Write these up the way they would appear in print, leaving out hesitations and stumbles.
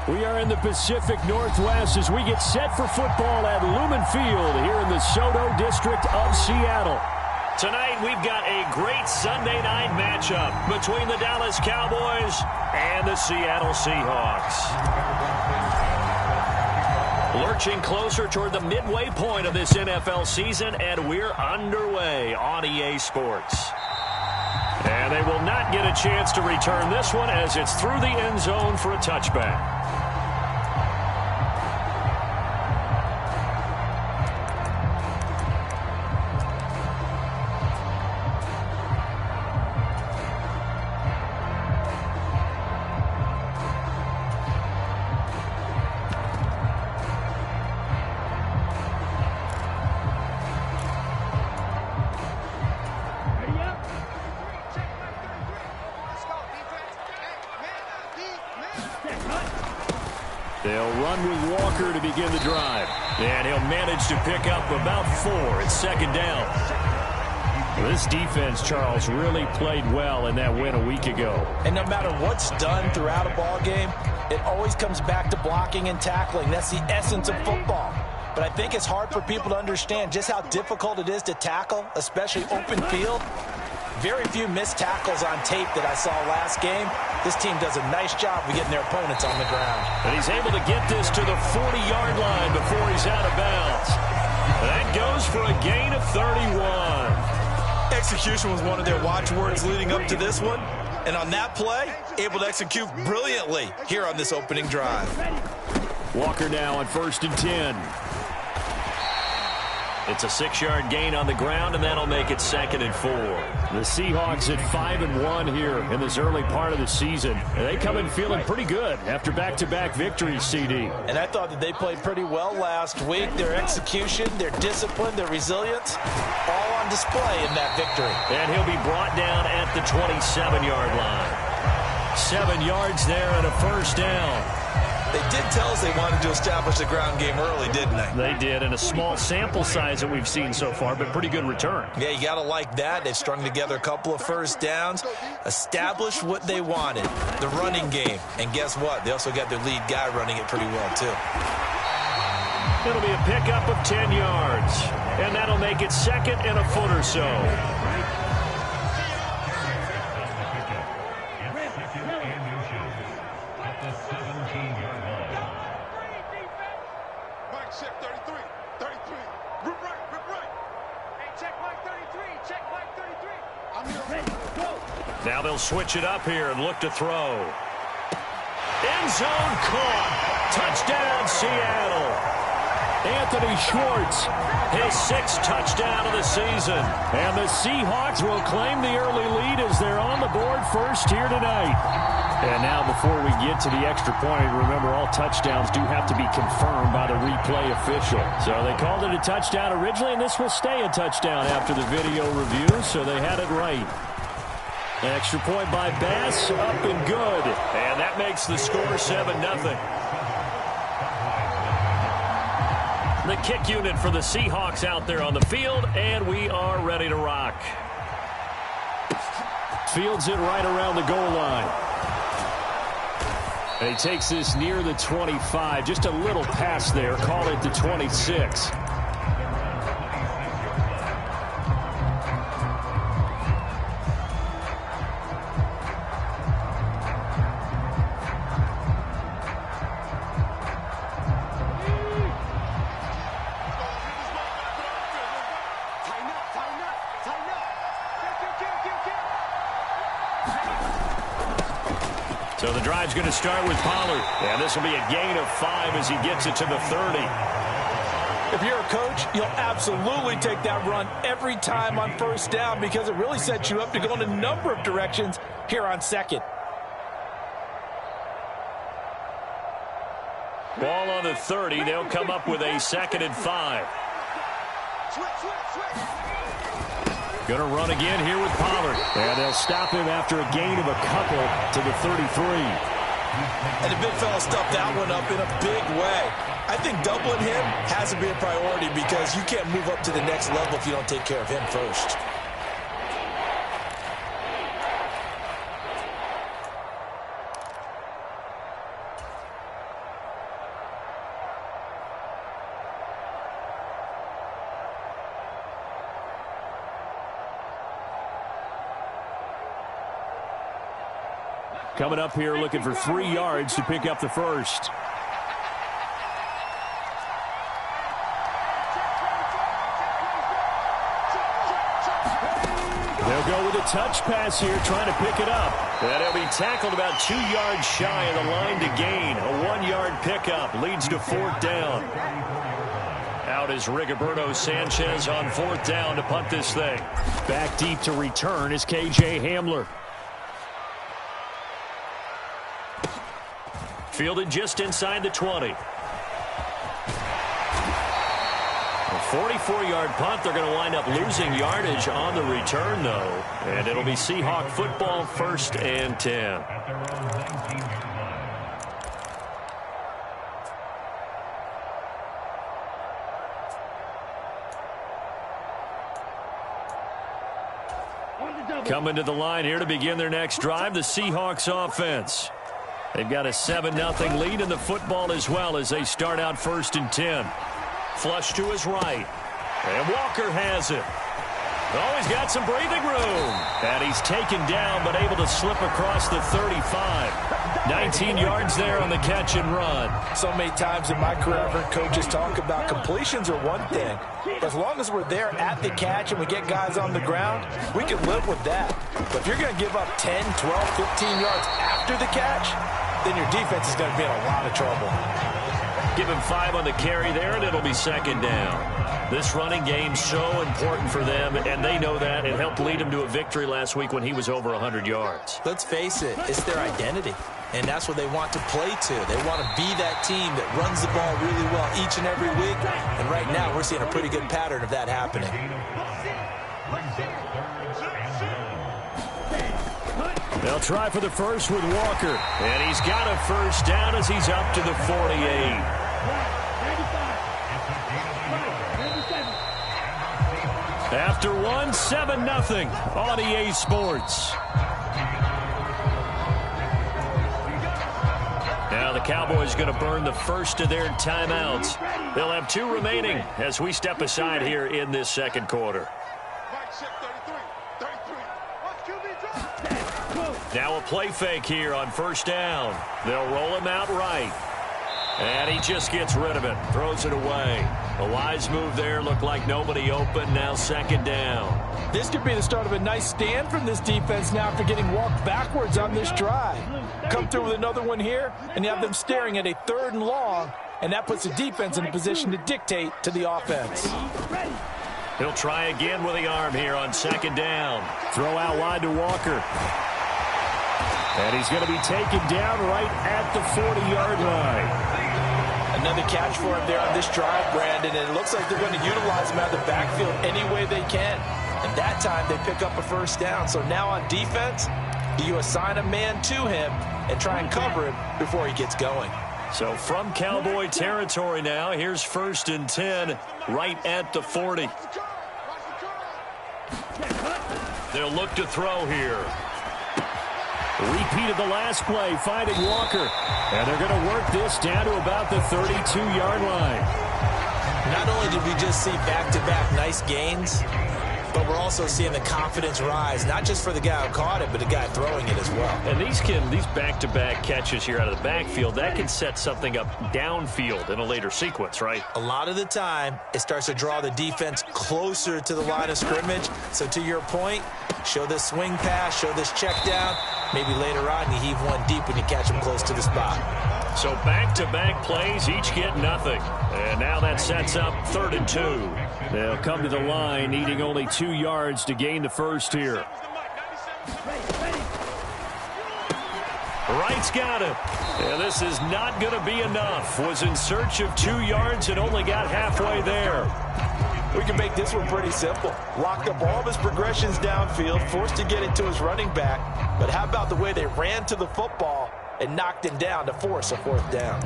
We are in the Pacific Northwest as we get set for football at Lumen Field here in the Soto District of Seattle. Tonight we've got a great Sunday night matchup between the Dallas Cowboys and the Seattle Seahawks. Lurching closer toward the midway point of this NFL season, and we're underway on EA Sports. And they will not get a chance to return this one as it's through the end zone for a touchback. They'll run with Walker to begin the drive. And he'll manage to pick up about 4. It's second down. This defense, Charles, really played well in that win a week ago. And no matter what's done throughout a ball game, it always comes back to blocking and tackling. That's the essence of football. But I think it's hard for people to understand just how difficult it is to tackle, especially open field. Very few missed tackles on tape that I saw last game. This team does a nice job of getting their opponents on the ground. And he's able to get this to the 40-yard line before he's out of bounds. That goes for a gain of 31. Execution was one of their watchwords leading up to this one. And on that play, able to execute brilliantly here on this opening drive. Walker now on 1st and 10. It's a 6-yard gain on the ground, and that'll make it 2nd and 4. The Seahawks at 5-1 here in this early part of the season. And they come in feeling pretty good after back-to-back victories, CD. And I thought that they played pretty well last week. Their execution, their discipline, their resilience, all on display in that victory. And he'll be brought down at the 27-yard line. 7 yards there and a first down. They did tell us they wanted to establish the ground game early, didn't they? They did, and a small sample size that we've seen so far, but pretty good return. Yeah, you got to like that. They've strung together a couple of first downs, established what they wanted, the running game. And guess what? They also got their lead guy running it pretty well, too. It'll be a pickup of 10 yards, and that'll make it 2nd and a foot or so. Now they'll switch it up here and look to throw. End zone caught. Touchdown, Seattle. Anthony Schwartz, his 6th touchdown of the season. And the Seahawks will claim the early lead as they're on the board first here tonight. And now before we get to the extra point, remember all touchdowns do have to be confirmed by the replay official. So they called it a touchdown originally, and this will stay a touchdown after the video review, so they had it right. Extra point by Bass, up and good. And that makes the score 7-0. The kick unit for the Seahawks out there on the field, and we are ready to rock. Fields it right around the goal line. And he takes this near the 25. Just a little pass there. Call it the 26. So the drive's going to start with Pollard. And this will be a gain of 5 as he gets it to the 30. If you're a coach, you'll absolutely take that run every time on first down because it really sets you up to go in a number of directions here on 2nd. Ball on the 30. They'll come up with a 2nd and 5. Going to run again here with Pollard. And they'll stop him after a gain of a couple to the 33. And the big fella stuffed that one up in a big way. I think doubling him has to be a priority because you can't move up to the next level if you don't take care of him first. Coming up here looking for 3 yards to pick up the first. They'll go with a touch pass here, trying to pick it up. And he'll be tackled about 2 yards shy of the line to gain. A 1-yard pickup leads to 4th down. Out is Rigoberto Sanchez on 4th down to punt this thing. Back deep to return is K.J. Hamler. Fielded just inside the 20. A 44-yard punt. They're going to wind up losing yardage on the return, though. And it'll be Seahawk football, 1st and 10. Coming to the line here to begin their next drive, the Seahawks offense. They've got a 7-0 lead in the football as well as they start out 1st and 10. Flush to his right. And Walker has it. Oh, he's got some breathing room. And he's taken down, but able to slip across the 35. 19 yards there on the catch and run. So many times in my career, I've heard coaches talk about completions are one thing. As long as we're there at the catch and we get guys on the ground, we can live with that. But if you're going to give up 10, 12, 15 yards after the catch, then your defense is going to be in a lot of trouble. Give him 5 on the carry there, and it'll be 2nd down. This running game's so important for them, and they know that. It helped lead them to a victory last week when he was over 100 yards. Let's face it, it's their identity, and that's what they want to play to. They want to be that team that runs the ball really well each and every week, and right now we're seeing a pretty good pattern of that happening. They'll try for the first with Walker, and he's got a 1st down as he's up to the 48. After 1, 7-0 on EA Sports. Now the Cowboys going to burn the first of their timeouts. They'll have 2 remaining as we step aside here in this 2nd quarter. Now a play fake here on 1st down. They'll roll him out right. And he just gets rid of it. Throws it away. A wise move there. Looked like nobody open. Now 2nd down. This could be the start of a nice stand from this defense now after getting walked backwards on this drive. Come through with another one here, and you have them staring at a 3rd and long, and that puts the defense in a position to dictate to the offense. He'll try again with the arm here on 2nd down. Throw out wide to Walker. And he's going to be taken down right at the 40-yard line. Another catch for him there on this drive, Brandon, and it looks like they're going to utilize him out of the backfield any way they can. And that time they pick up a 1st down. So now on defense, do you assign a man to him and try and cover him before he gets going? So from Cowboy territory now, here's 1st and 10 right at the 40. They'll look to throw here. Repeat of the last play, finding Walker. And they're going to work this down to about the 32-yard line. Not only did we just see back-to-back nice gains, but we're also seeing the confidence rise, not just for the guy who caught it, but the guy throwing it as well. And these back-to-back catches here out of the backfield, that can set something up downfield in a later sequence, right? A lot of the time, it starts to draw the defense closer to the line of scrimmage. So to your point, show this swing pass, show this check down. Maybe later on you heave one deep when you catch them close to the spot. So back-to-back plays, each get nothing. And now that sets up 3rd and 2. They'll come to the line, needing only 2 yards to gain the first here. Wright's got him. And this is not going to be enough. Was in search of 2 yards and only got halfway there. We can make this one pretty simple. Locked up all of his progressions downfield, forced to get it to his running back. But how about the way they ran to the football and knocked him down to force a 4th down?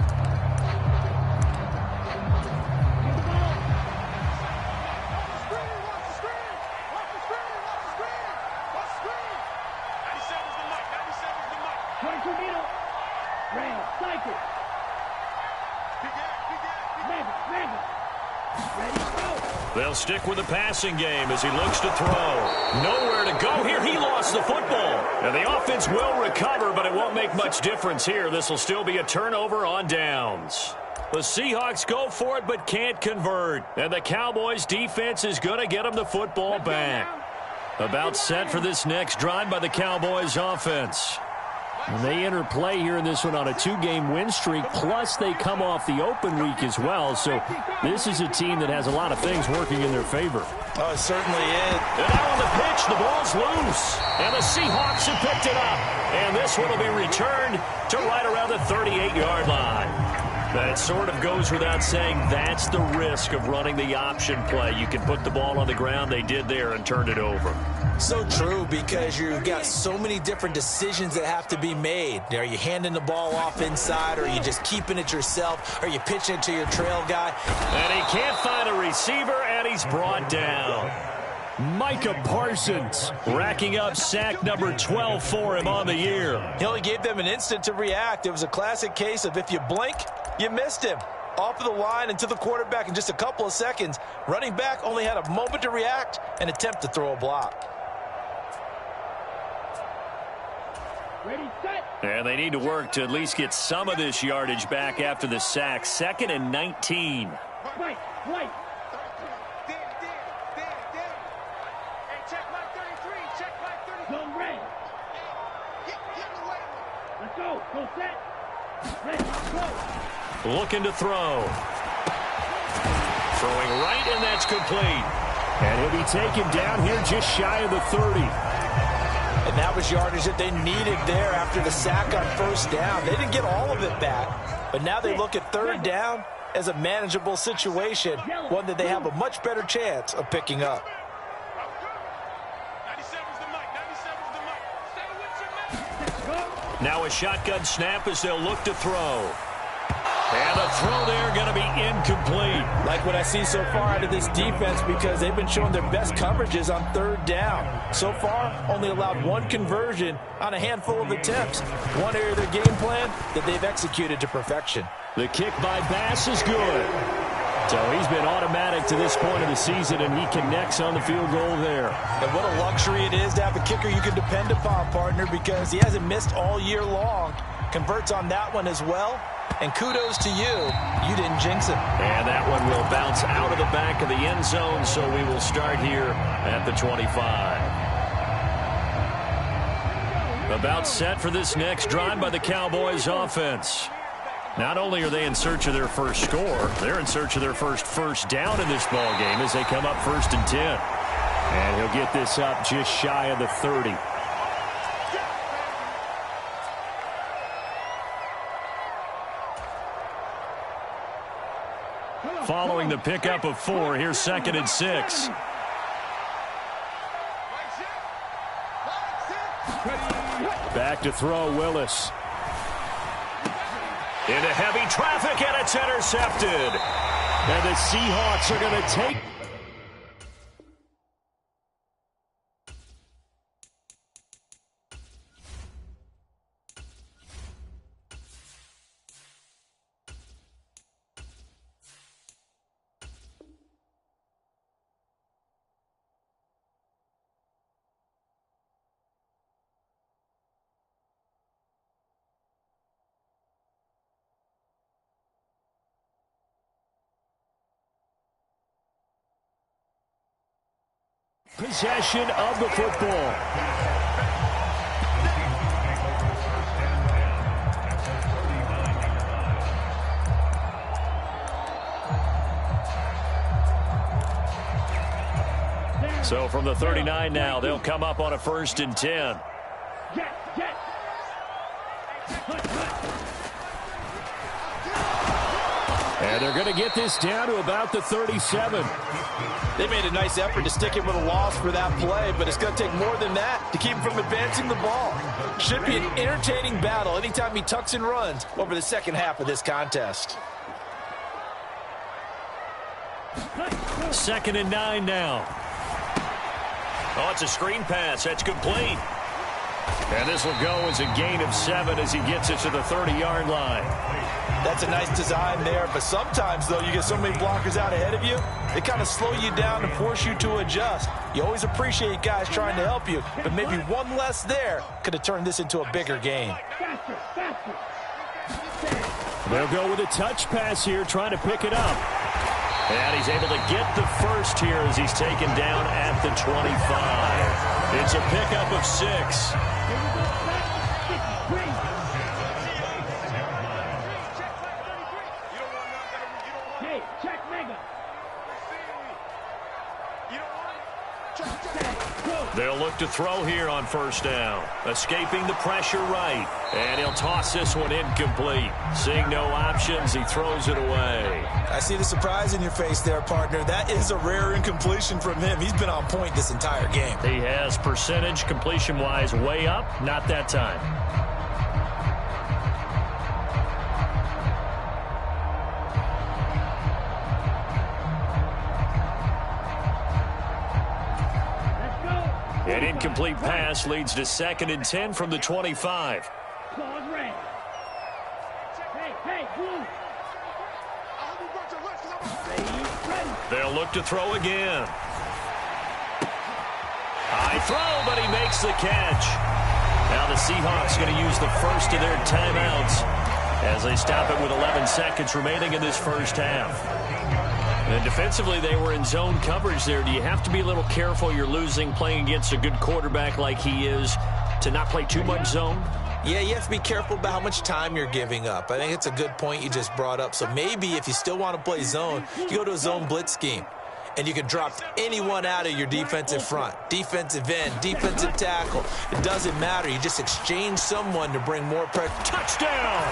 They'll stick with the passing game as he looks to throw. Nowhere to go here. He lost the football. And the offense will recover, but it won't make much difference here. This will still be a turnover on downs. The Seahawks go for it but can't convert. And the Cowboys defense is going to get them the football back. About set for this next drive by the Cowboys offense. And they enter play here in this one on a 2-game win streak, plus they come off the open week as well. So this is a team that has a lot of things working in their favor. Oh, it certainly is. And now on the pitch, the ball's loose. And the Seahawks have picked it up. And this one will be returned to right around the 38-yard line. That sort of goes without saying. That's the risk of running the option play. You can put the ball on the ground. They did there and turned it over. So true, because you've got so many different decisions that have to be made. Are you handing the ball off inside, or are you just keeping it yourself? Are you pitching it to your trail guy? And he can't find a receiver, and he's brought down. Micah Parsons racking up sack number 12 for him on the year. He only gave them an instant to react. It was a classic case of if you blink, you missed him. Off of the line and to the quarterback in just a couple of seconds. Running back only had a moment to react and attempt to throw a block. Ready, set. And they need to work to at least get some of this yardage back after the sack. 2nd and 19. Right. Check my 33. Check my 33. Zone red. Get away. Let's go. Go set. Red. Go. Looking to throw. Throwing right, and that's complete. And he'll be taken down here just shy of the 30. And that was yardage that they needed there after the sack on first down. They didn't get all of it back, but now they look at third down as a manageable situation, one that they have a much better chance of picking up. 97's the mic. 97's the mic. Stay with your man. Now a shotgun snap as they'll look to throw. And the throw there going to be incomplete. Like what I see so far out of this defense, because they've been showing their best coverages on third down. So far, only allowed one conversion on a handful of attempts. One area of their game plan that they've executed to perfection. The kick by Bass is good. So he's been automatic to this point of the season, and he connects on the field goal there. And what a luxury it is to have a kicker you can depend upon, partner, because he hasn't missed all year long. Converts on that one as well. And kudos to you. You didn't jinx it. And that one will bounce out of the back of the end zone, so we will start here at the 25. About set for this next drive by the Cowboys offense. Not only are they in search of their first score, they're in search of their first down in this ball game as they come up 1st and 10. And he'll get this up just shy of the 30. Following the pickup of 4, here's 2nd and 6. Back to throw, Willis. Into heavy traffic, and it's intercepted. And the Seahawks are going to take... possession of the football. So from the 39 now, they'll come up on a 1st and 10. And they're going to get this down to about the 37. They made a nice effort to stick him with a loss for that play, but it's going to take more than that to keep him from advancing the ball. Should be an entertaining battle anytime he tucks and runs over the second half of this contest. 2nd and 9 now. Oh, it's a screen pass. That's complete. And this will go as a gain of 7 as he gets it to the 30-yard line. That's a nice design there, but sometimes, though, you get so many blockers out ahead of you, they kind of slow you down and force you to adjust. You always appreciate guys trying to help you, but maybe one less there could have turned this into a bigger game. They'll go with a touch pass here, trying to pick it up. And he's able to get the first here as he's taken down at the 25. It's a pickup of 6. They'll look to throw here on first down. Escaping the pressure right. And he'll toss this one incomplete. Seeing no options, he throws it away. I see the surprise in your face there, partner. That is a rare incompletion from him. He's been on point this entire game. He has percentage completion-wise way up. Not that time. An incomplete pass leads to 2nd and 10 from the 25. They'll look to throw again. High throw, but he makes the catch. Now the Seahawks going to use the first of their timeouts as they stop it with 11 seconds remaining in this first half. And defensively, they were in zone coverage there. Do you have to be a little careful you're losing playing against a good quarterback like he is to not play too much zone? Yeah, you have to be careful about how much time you're giving up. I think it's a good point you just brought up. So maybe if you still want to play zone, you go to a zone blitz scheme. And you can drop anyone out of your defensive front. Defensive end, defensive tackle. It doesn't matter. You just exchange someone to bring more pressure. Touchdown!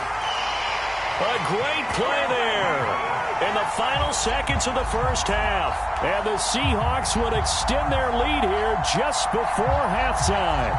A great play there in the final seconds of the first half. And the Seahawks would extend their lead here just before halftime.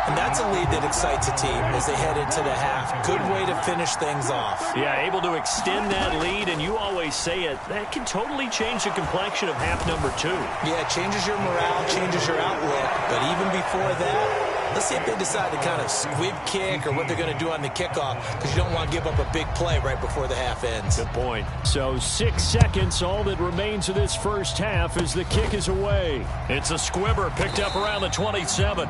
And that's a lead that excites a team as they head into the half. Good way to finish things off. Yeah, able to extend that lead, and you always say it, that can totally change the complexion of half number 2. Yeah, it changes your morale, changes your outlook. But even before that, let's see if they decide to kind of squib kick or what they're going to do on the kickoff, because you don't want to give up a big play right before the half ends. Good point. So 6 seconds, all that remains of this first half as the kick is away. It's a squibber picked up around the 27.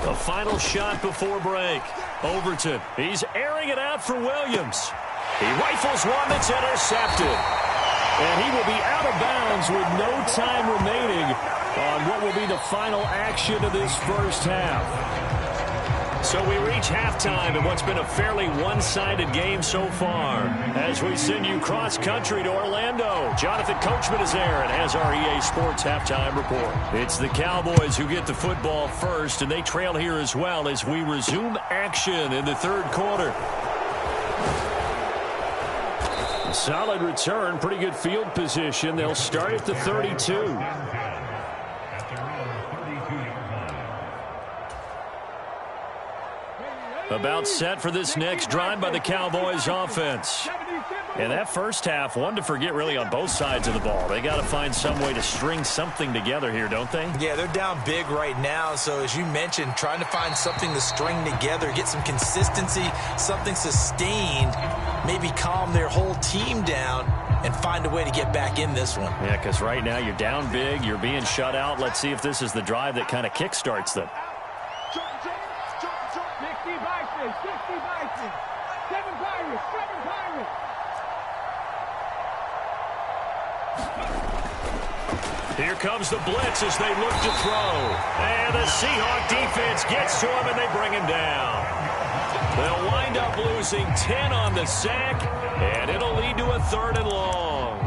The final shot before break. Overton, he's airing it out for Williams. He rifles one that's intercepted. And he will be out of bounds with no time remaining on what will be the final action of this first half. So we reach halftime in what's been a fairly one-sided game so far. As we send you cross-country to Orlando, Jonathan Coachman is there and has our EA Sports halftime report. It's the Cowboys who get the football first, and they trail here as well as we resume action in the third quarter. A solid return, pretty good field position. They'll start at the 32. About set for this next drive by the Cowboys offense. And that first half, one to forget really on both sides of the ball. They got to find some way to string something together here, don't they? Yeah, they're down big right now. So as you mentioned, trying to find something to string together, get some consistency, something sustained, maybe calm their whole team down and find a way to get back in this one. Yeah, because right now you're down big, you're being shut out. Let's see if this is the drive that kind of kickstarts them. 60 Vikings, 7 Pirates, 7 Pirates. Here comes the blitz as they look to throw. And the Seahawk defense gets to him and they bring him down. They'll wind up losing 10 on the sack, and it'll lead to a 3rd and long.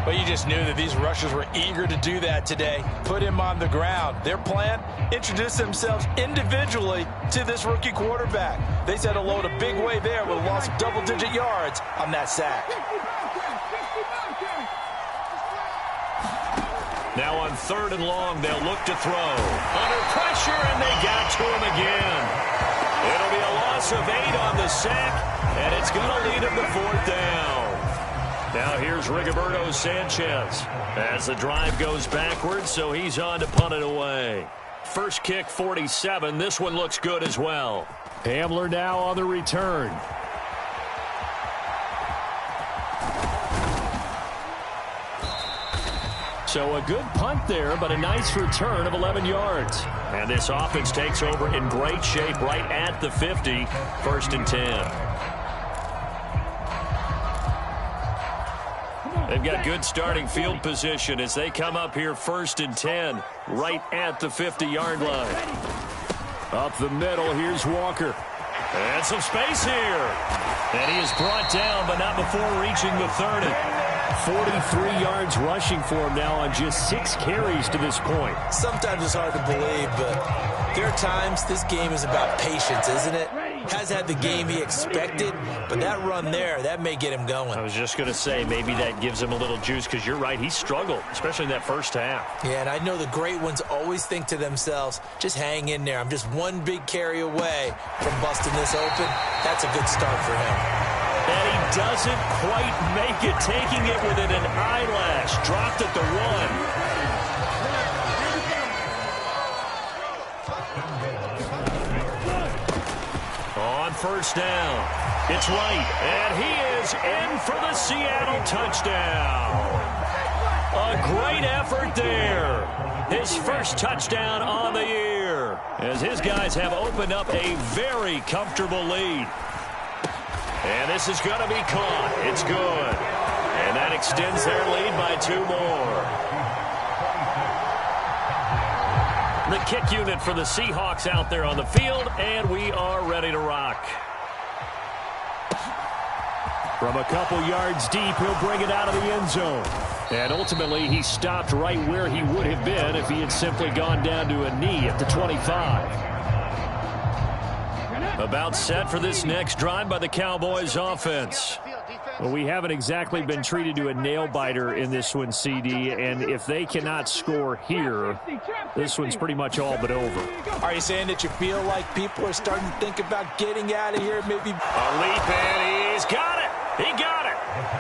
But you just knew that these rushers were eager to do that today. Put him on the ground. Their plan, introduce themselves individually to this rookie quarterback. They set a load a big way there with a loss of double-digit yards on that sack. Now on 3rd and long, they'll look to throw. Under pressure, and they got to him again. It'll be a loss of 8 on the sack, and it's going to lead him to 4th down. Now here's Rigoberto Sanchez as the drive goes backwards, so he's on to punt it away. First kick, 47. This one looks good as well. Hamler now on the return. So a good punt there, but a nice return of 11 yards. And this offense takes over in great shape right at the 50. 1st and 10. They've got good starting field position as they come up here 1st and 10, right at the 50-yard line. Up the middle, here's Walker. And some space here. And he is brought down, but not before reaching the 30. 43 yards rushing for him now on just 6 carries to this point. Sometimes it's hard to believe, but there are times this game is about patience, isn't it? Has had the game he expected, but that run there, that may get him going. I was just going to say, maybe that gives him a little juice, because you're right, he struggled, especially in that first half. Yeah, and I know the great ones always think to themselves, just hang in there. I'm just one big carry away from busting this open. That's a good start for him. And he doesn't quite make it, taking it within an eyelash. Dropped at the 1. On 1st down, it's Wright, and he is in for the Seattle touchdown. A great effort there. His first touchdown on the year, as his guys have opened up a very comfortable lead. And this is going to be caught. It's good. And that extends their lead by 2 more. The kick unit for the Seahawks out there on the field, and we are ready to rock. From a couple yards deep, he'll bring it out of the end zone. And ultimately, he stopped right where he would have been if he had simply gone down to a knee at the 25. About set for this next drive by the Cowboys offense. Well, we haven't exactly been treated to a nail-biter in this one, CD, and if they cannot score here, this one's pretty much all but over. Are you saying that you feel like people are starting to think about getting out of here? Maybe a leap, and he's got it. He got it.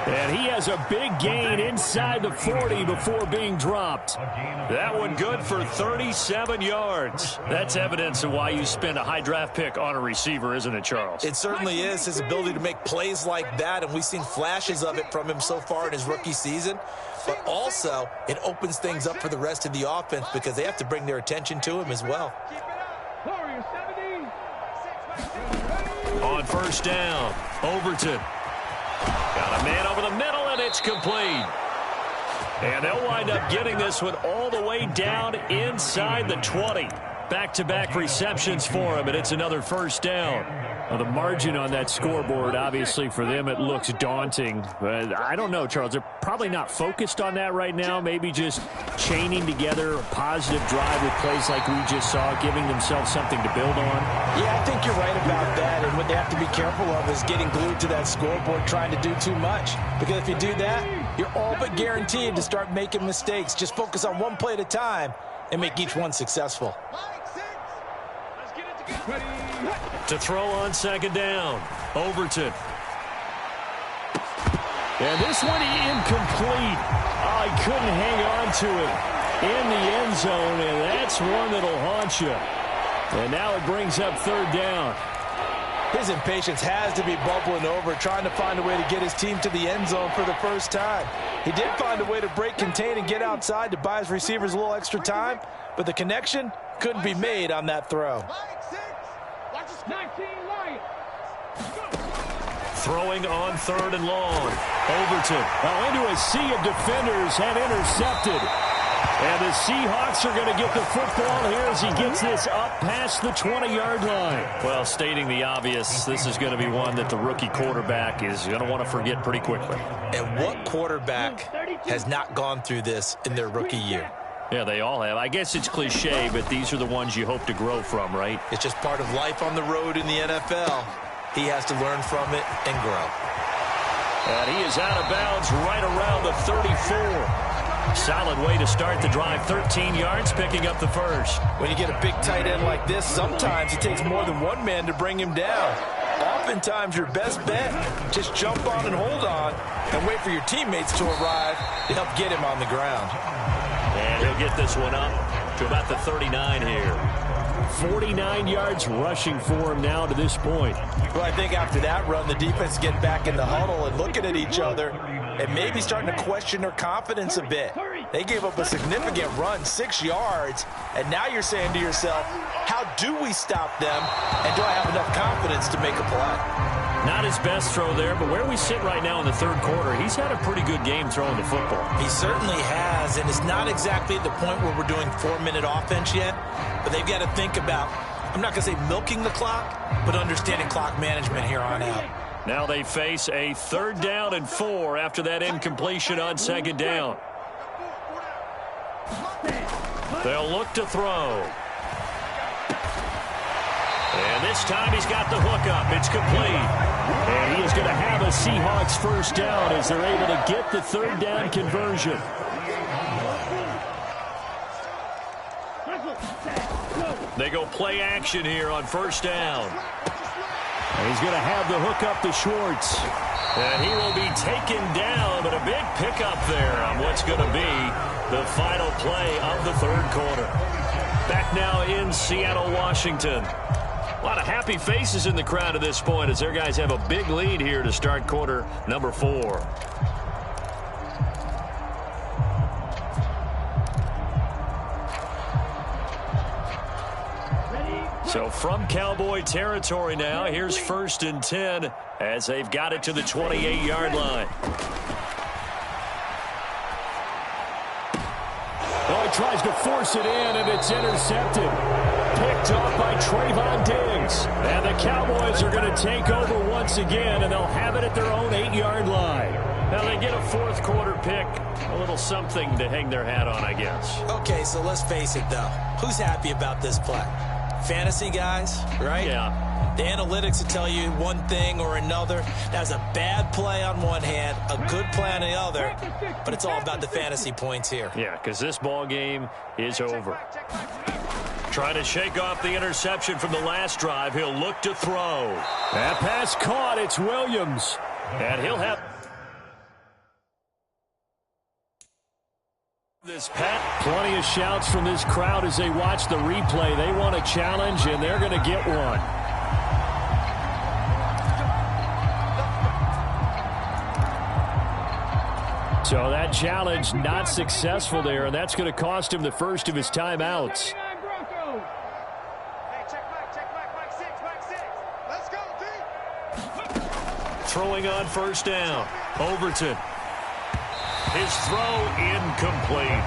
And he has a big gain inside the 40 before being dropped. That one good for 37 yards. That's evidence of why you spend a high draft pick on a receiver, isn't it, Charles? It certainly is, his ability to make plays like that, and we've seen flashes of it from him so far in his rookie season. But also, it opens things up for the rest of the offense because they have to bring their attention to him as well. On 1st down, Overton. Got a man over the middle, and it's complete. And they'll wind up getting this one all the way down inside the 20. Back-to-back receptions for him, and it's another 1st down. Well, the margin on that scoreboard, obviously, for them, it looks daunting. But I don't know, Charles. They're probably not focused on that right now. Maybe just chaining together a positive drive with plays like we just saw, giving themselves something to build on. Yeah, I think you're right about that. And what they have to be careful of is getting glued to that scoreboard trying to do too much. Because if you do that, you're all but guaranteed to start making mistakes. Just focus on one play at a time and make each one successful. To throw on 2nd down, Overton. And this one incomplete. Oh, he couldn't hang on to it in the end zone, and that's one that'll haunt you. And now it brings up 3rd down. His impatience has to be bubbling over, trying to find a way to get his team to the end zone for the first time. He did find a way to break contain and get outside to buy his receivers a little extra time, but the connection couldn't be made on that throw. Throwing on 3rd and long. Overton. Well, into a sea of defenders and intercepted. And the Seahawks are going to get the football here as he gets this up past the 20-yard line. Well, stating the obvious, this is going to be one that the rookie quarterback is going to want to forget pretty quickly. And what quarterback has not gone through this in their rookie year? Yeah, they all have. I guess it's cliche, but these are the ones you hope to grow from, right? It's just part of life on the road in the NFL. He has to learn from it and grow. And he is out of bounds right around the 34. Solid way to start the drive. 13 yards, picking up the first. When you get a big tight end like this, sometimes it takes more than one man to bring him down. Oftentimes, your best bet, just jump on and hold on and wait for your teammates to arrive to help get him on the ground. And he'll get this one up to about the 39 here. 49 yards rushing for him now to this point. Well, I think after that run, the defense get back in the huddle and looking at each other and maybe starting to question their confidence a bit. They gave up a significant run, 6 yards, and now you're saying to yourself, how do we stop them, and do I have enough confidence to make a play? Not his best throw there, but where we sit right now in the third quarter, he's had a pretty good game throwing the football. He certainly has, and it's not exactly the point where we're doing 4-minute offense yet, but they've got to think about, I'm not going to say milking the clock, but understanding clock management here on out. Now they face a 3rd down and 4 after that incompletion on 2nd down. They'll look to throw. And this time he's got the hook up. It's complete. And he is going to have a Seahawks first down as they're able to get the 3rd down conversion. They go play action here on 1st down. And he's going to have the hook up to Schwartz. And he will be taken down, but a big pickup there on what's going to be the final play of the 3rd quarter. Back now in Seattle, Washington. A lot of happy faces in the crowd at this point as their guys have a big lead here to start quarter number 4. So from Cowboy territory now, here's 1st and 10 as they've got it to the 28-yard line. Oh, he tries to force it in, and it's intercepted. Picked off by Trayvon Diggs. And the Cowboys are going to take over once again, and they'll have it at their own 8-yard line. Now they get a 4th quarter pick. A little something to hang their hat on, I guess. Okay, so let's face it, though. Who's happy about this play? Fantasy guys, right? Yeah. The analytics will tell you one thing or another. That's a bad play on one hand, a good play on the other, but it's all about the fantasy points here. Yeah, because this ball game is over. Trying to shake off the interception from the last drive. He'll look to throw. That pass caught. It's Williams. And he'll have this pat. Plenty of shouts from this crowd as they watch the replay. They want a challenge, and they're going to get one. So that challenge not successful there, and that's going to cost him the first of his timeouts. Throwing on 1st down. Overton. His throw incomplete.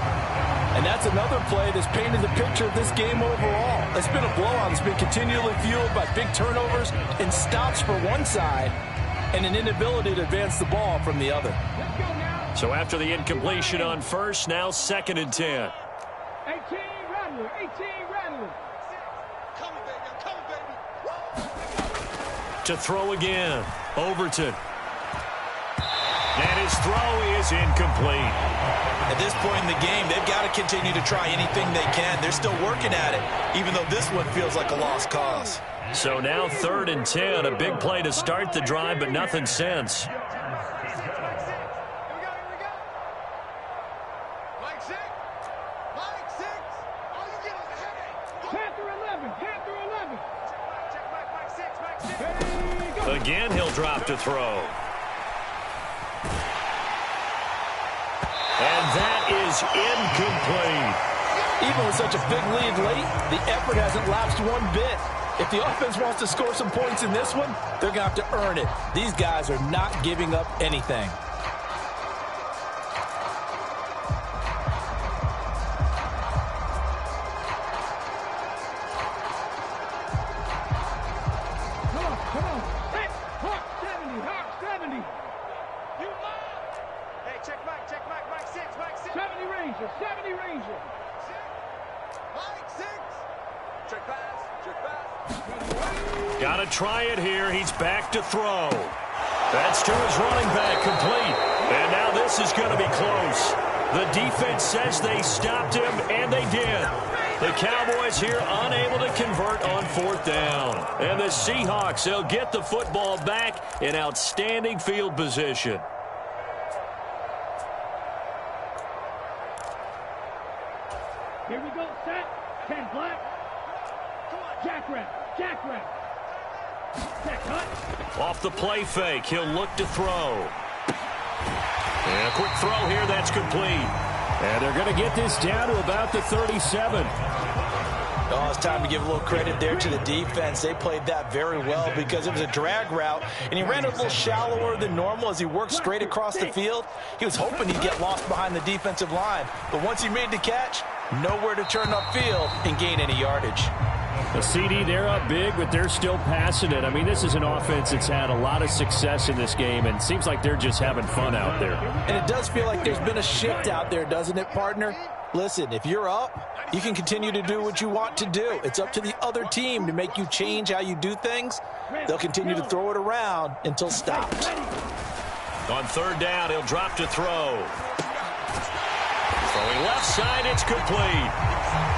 And that's another play that's painted the picture of this game overall. It's been a blowout. It's been continually fueled by big turnovers and stops for one side and an inability to advance the ball from the other. So after the incompletion on 1st, now 2nd and 10. 18 Rattler, 18 Rattler. Come, baby, come, baby. To throw again. Overton. And his throw is incomplete. At this point in the game, they've got to continue to try anything they can. They're still working at it, even though this one feels like a lost cause. So now 3rd and 10. A big play to start the drive, but nothing since. Again, he'll drop to throw. And that is incomplete. Even with such a big lead late, the effort hasn't lapsed one bit. If the offense wants to score some points in this one, they're going to have to earn it. These guys are not giving up anything. Got to try it here. He's back to throw. That's to his running back, complete. And now this is going to be close. The defense says they stopped him, and they did. The Cowboys here unable to convert on 4th down. And the Seahawks, they'll get the football back in outstanding field position. Here we go, set. 10 black. Jackrabbit, jackrabbit. Set cut. Off the play fake, he'll look to throw. And a quick throw here, that's complete. And they're going to get this down to about the 37. Oh, it's time to give a little credit there to the defense. They played that very well because it was a drag route, and he ran a little shallower than normal as he worked straight across the field. He was hoping he'd get lost behind the defensive line, but once he made the catch, nowhere to turn upfield and gain any yardage. The CD, they're up big, but they're still passing it. I mean, this is an offense that's had a lot of success in this game, and it seems like they're just having fun out there. And it does feel like there's been a shift out there, doesn't it, partner? Listen, if you're up, you can continue to do what you want to do. It's up to the other team to make you change how you do things. They'll continue to throw it around until stopped. On 3rd down, he'll drop to throw. Throwing left side, it's complete.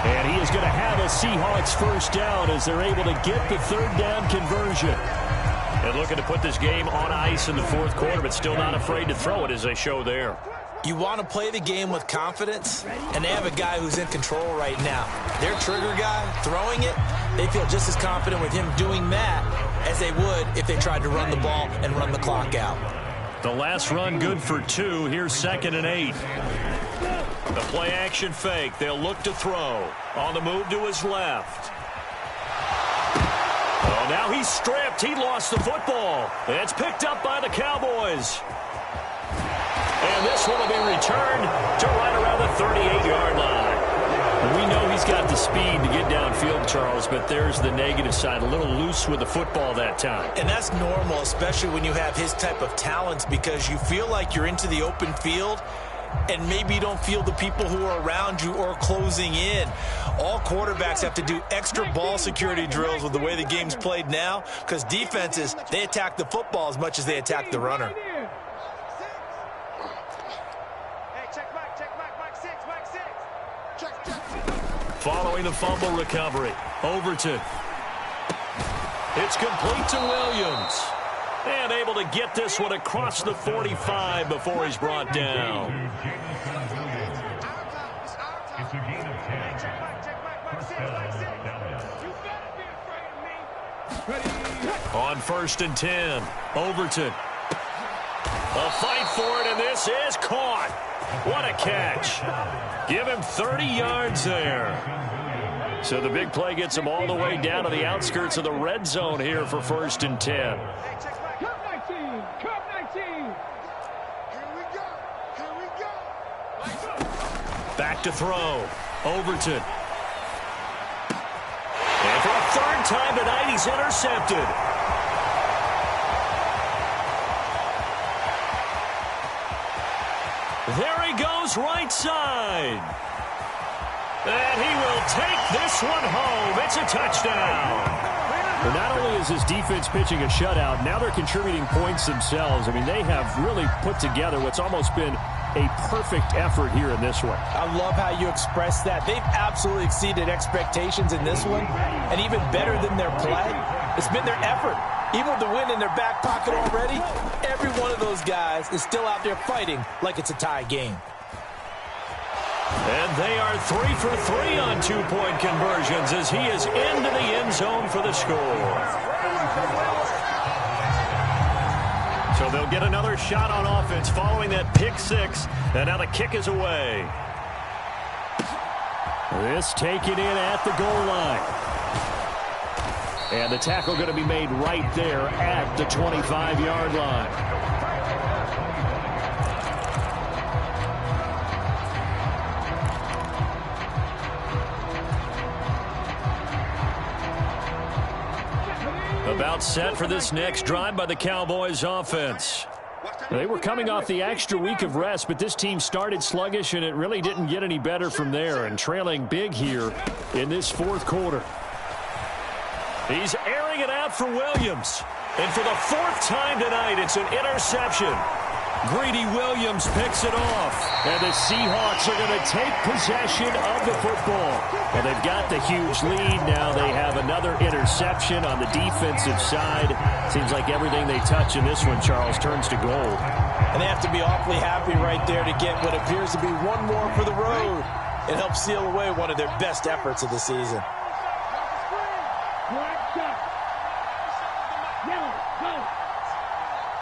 And he is going to have a Seahawks 1st down as they're able to get the 3rd down conversion. And looking to put this game on ice in the 4th quarter, but still not afraid to throw it as they show there. You want to play the game with confidence, and they have a guy who's in control right now. Their trigger guy, throwing it, they feel just as confident with him doing that as they would if they tried to run the ball and run the clock out. The last run good for 2. Here's 2nd and 8. The play action fake. They'll look to throw. On the move to his left. Oh, now he's stripped. He lost the football. It's picked up by the Cowboys. And this one will be returned to right around the 38-yard line. We know he's got the speed to get downfield, Charles, but there's the negative side. A little loose with the football that time. And that's normal, especially when you have his type of talents, because you feel like you're into the open field and maybe you don't feel the people who are around you or closing in. All quarterbacks have to do extra ball security drills with the way the game's played now, because defenses, they attack the football as much as they attack the runner. Following the fumble recovery, Overton. It's complete to Williams. And able to get this one across the 45 before he's brought down. On 1st and 10, Overton. A fight for it, and this is caught. What a catch. Give him 30 yards there. So the big play gets him all the way down to the outskirts of the red zone here for 1st and 10. Back to throw. Overton. And for a 3rd time tonight, he's intercepted. There he goes, right side. And he will take this one home. It's a touchdown. Well, not only is his defense pitching a shutout, now they're contributing points themselves. I mean, they have really put together what's almost been a perfect effort here in this one. I love how you express that. They've absolutely exceeded expectations in this one, and even better than their play, it's been their effort. Even with the win in their back pocket already, every one of those guys is still out there fighting like it's a tie game. And they are 3 for 3 on 2-point conversions as he is into the end zone for the score. So they'll get another shot on offense following that pick 6. And now the kick is away. This taken in at the goal line. And the tackle going to be made right there at the 25-yard line. About set for this next drive by the Cowboys offense. They were coming off the extra week of rest, but this team started sluggish, and it really didn't get any better from there, and trailing big here in this 4th quarter. He's airing it out for Williams. And for the 4th time tonight, it's an interception. Greedy Williams picks it off. And the Seahawks are going to take possession of the football. Well, they've got the huge lead. Now they have another interception on the defensive side. Seems like everything they touch in this one, Charles, turns to gold. And they have to be awfully happy right there to get what appears to be one more for the road. It helps seal away one of their best efforts of the season. Black shot. Yellow, go.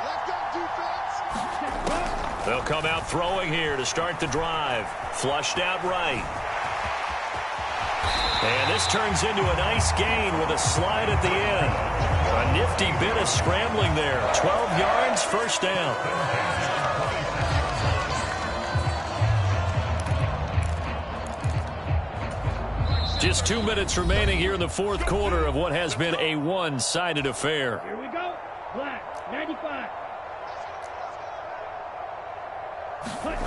Left up defense. They'll come out throwing here to start the drive. Flushed out right. And this turns into a nice gain with a slide at the end. A nifty bit of scrambling there. 12 yards, first down. Just 2 minutes remaining here in the fourth quarter of what has been a one-sided affair. Here we go. Black, 95. Cut.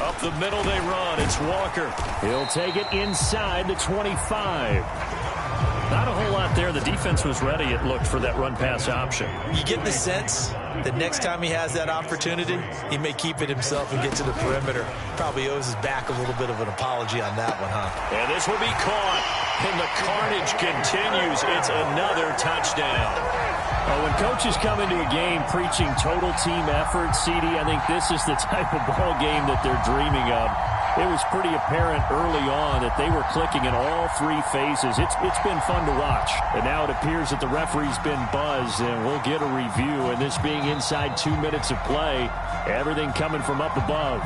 Up the middle they run. It's Walker. He'll take it inside the 25. Not a whole lot there. The defense was ready, it looked, for that run-pass option. You get the sense that next time he has that opportunity, he may keep it himself and get to the perimeter. Probably owes his back a little bit of an apology on that one, huh? And this will be caught. And the carnage continues. It's another touchdown. Well, when coaches come into a game preaching total team effort, CD, I think this is the type of ball game that they're dreaming of. It was pretty apparent early on that they were clicking in all three phases. It's been fun to watch. And now it appears that the referee's been buzzed, and we'll get a review. And this being inside 2 minutes of play, everything coming from up above.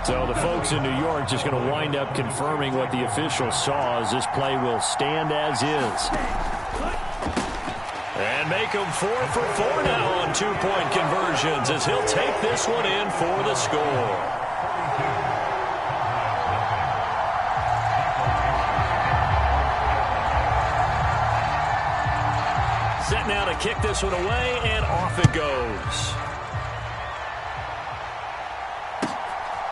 So the folks in New York just going to wind up confirming what the officials saw, as this play will stand as is. And make him 4 for 4 now on two-point conversions, as he'll take this one in for the score. Set now to kick this one away, and off it goes.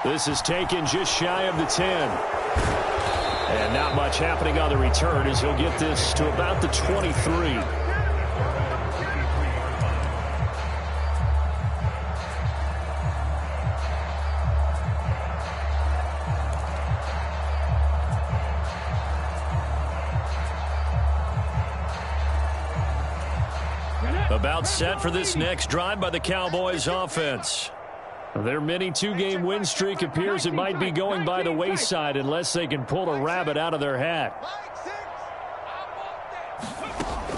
This is taken just shy of the 10. And not much happening on the return, as he'll get this to about the 23. About set for this next drive by the Cowboys offense. Their mini two-game win streak appears it might be going by the wayside unless they can pull a rabbit out of their hat.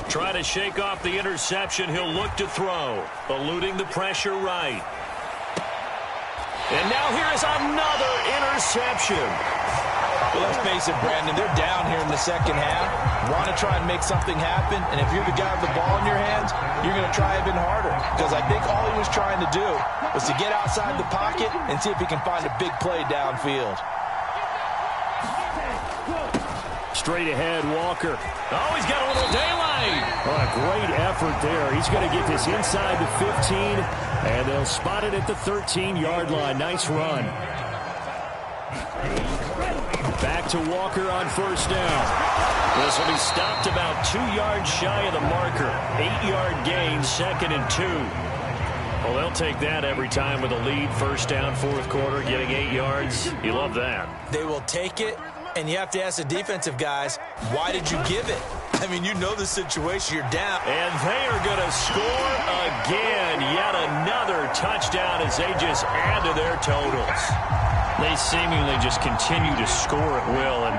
Try to shake off the interception. He'll look to throw, eluding the pressure right. And now here is another interception. Well, let's face it, Brandon, they're down here in the second half. Want to try and make something happen, and if you're the guy with the ball in your hands, you're going to try even harder, because I think all he was trying to do was to get outside the pocket and see if he can find a big play downfield. Straight ahead, Walker. Oh, he's got a little daylight. Oh, a great effort there. He's going to get this inside the 15, and they'll spot it at the 13-yard line. Nice run. Back to Walker on first down. This will be stopped about 2 yards shy of the marker. 8-yard gain, 2nd and 2. Well, they'll take that every time with a lead. First down, fourth quarter, getting 8 yards. You love that. They will take it, and you have to ask the defensive guys, why did you give it? I mean, you know the situation. You're down. And they are going to score again. Yet another touchdown as they just add to their totals. They seemingly just continue to score at will, and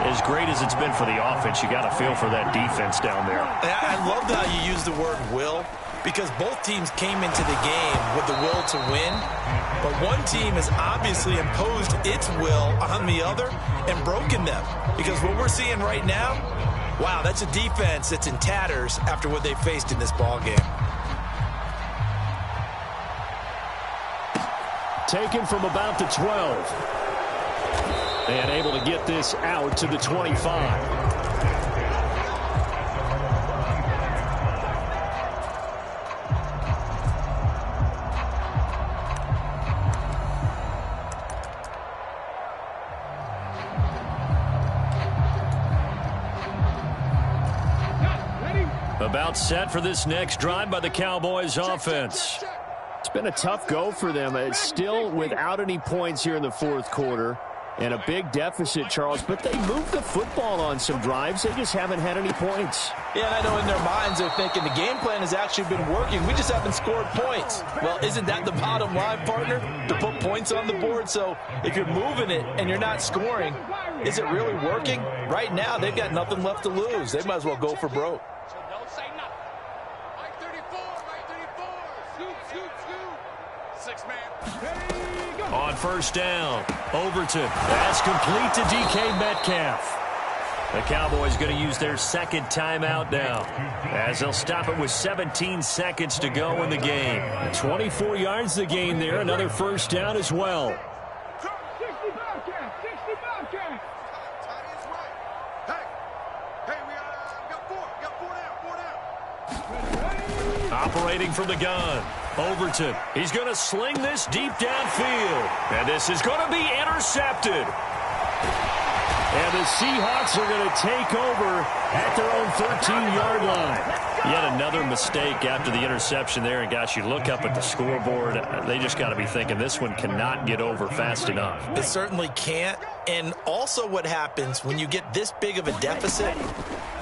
as great as it's been for the offense, you got to feel for that defense down there. I love how you use the word will, because both teams came into the game with the will to win, but one team has obviously imposed its will on the other and broken them, because what we're seeing right now, wow, that's a defense that's in tatters after what they faced in this ball game. Taken from about the 12. And able to get this out to the 25. About set for this next drive by the Cowboys offense. It's been a tough go for them. It's still without any points here in the fourth quarter. And a big deficit, Charles, but they moved the football on some drives. They just haven't had any points. Yeah, and I know in their minds they're thinking the game plan has actually been working. We just haven't scored points. Well, isn't that the bottom line, partner? To put points on the board. So if you're moving it and you're not scoring, is it really working? Right now, they've got nothing left to lose. They might as well go for broke. So don't say nothing. Right 34, right 34. Scoop, scoop, scoop. 6 man. On first down, Overton. That's complete to DK Metcalf. The Cowboys going to use their second timeout now, as they'll stop it with 17 seconds to go in the game. 24 yards the gain there, another first down as well. 60 Bobcat, 60 Bobcat. Tight end's right. Hey, we got 4 down. Operating from the gun, Overton. He's going to sling this deep downfield. And this is going to be intercepted. And the Seahawks are going to take over at their own 13-yard line. Yet another mistake after the interception there. And, gosh, you look up at the scoreboard. They just got to be thinking this one cannot get over fast enough. It certainly can't. And also what happens when you get this big of a deficit,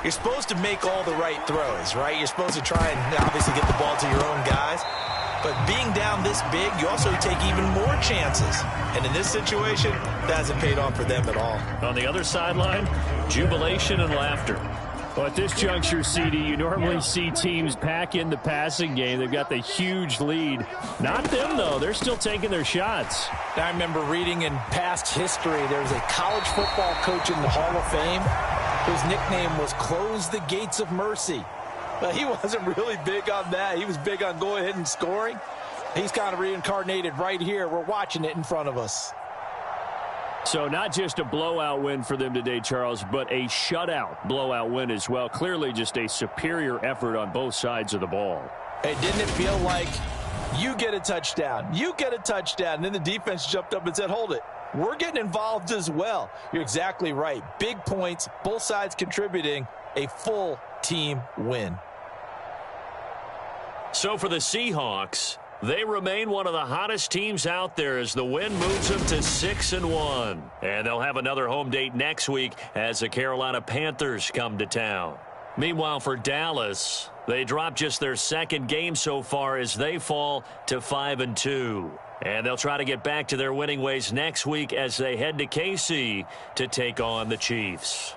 you're supposed to make all the right throws, right? You're supposed to try and obviously get the ball to your own guys. But being down this big, you also take even more chances. And in this situation, that hasn't paid off for them at all. On the other sideline, jubilation and laughter. Well, at this juncture, CD, you normally see teams pack in the passing game. They've got the huge lead. Not them, though. They're still taking their shots. I remember reading in past history, there was a college football coach in the Hall of Fame whose nickname was Close the Gates of Mercy. But he wasn't really big on that. He was big on going ahead and scoring. He's kind of reincarnated right here. We're watching it in front of us. So not just a blowout win for them today, Charles, but a shutout blowout win as well. Clearly just a superior effort on both sides of the ball. Hey, didn't it feel like you get a touchdown, you get a touchdown, and then the defense jumped up and said, hold it. We're getting involved as well. You're exactly right. Big points, both sides contributing, a full team win. So for the Seahawks, they remain one of the hottest teams out there as the win moves them to 6-1. And they'll have another home date next week as the Carolina Panthers come to town. Meanwhile, for Dallas, they drop just their second game so far as they fall to 5-2. And they'll try to get back to their winning ways next week as they head to KC to take on the Chiefs.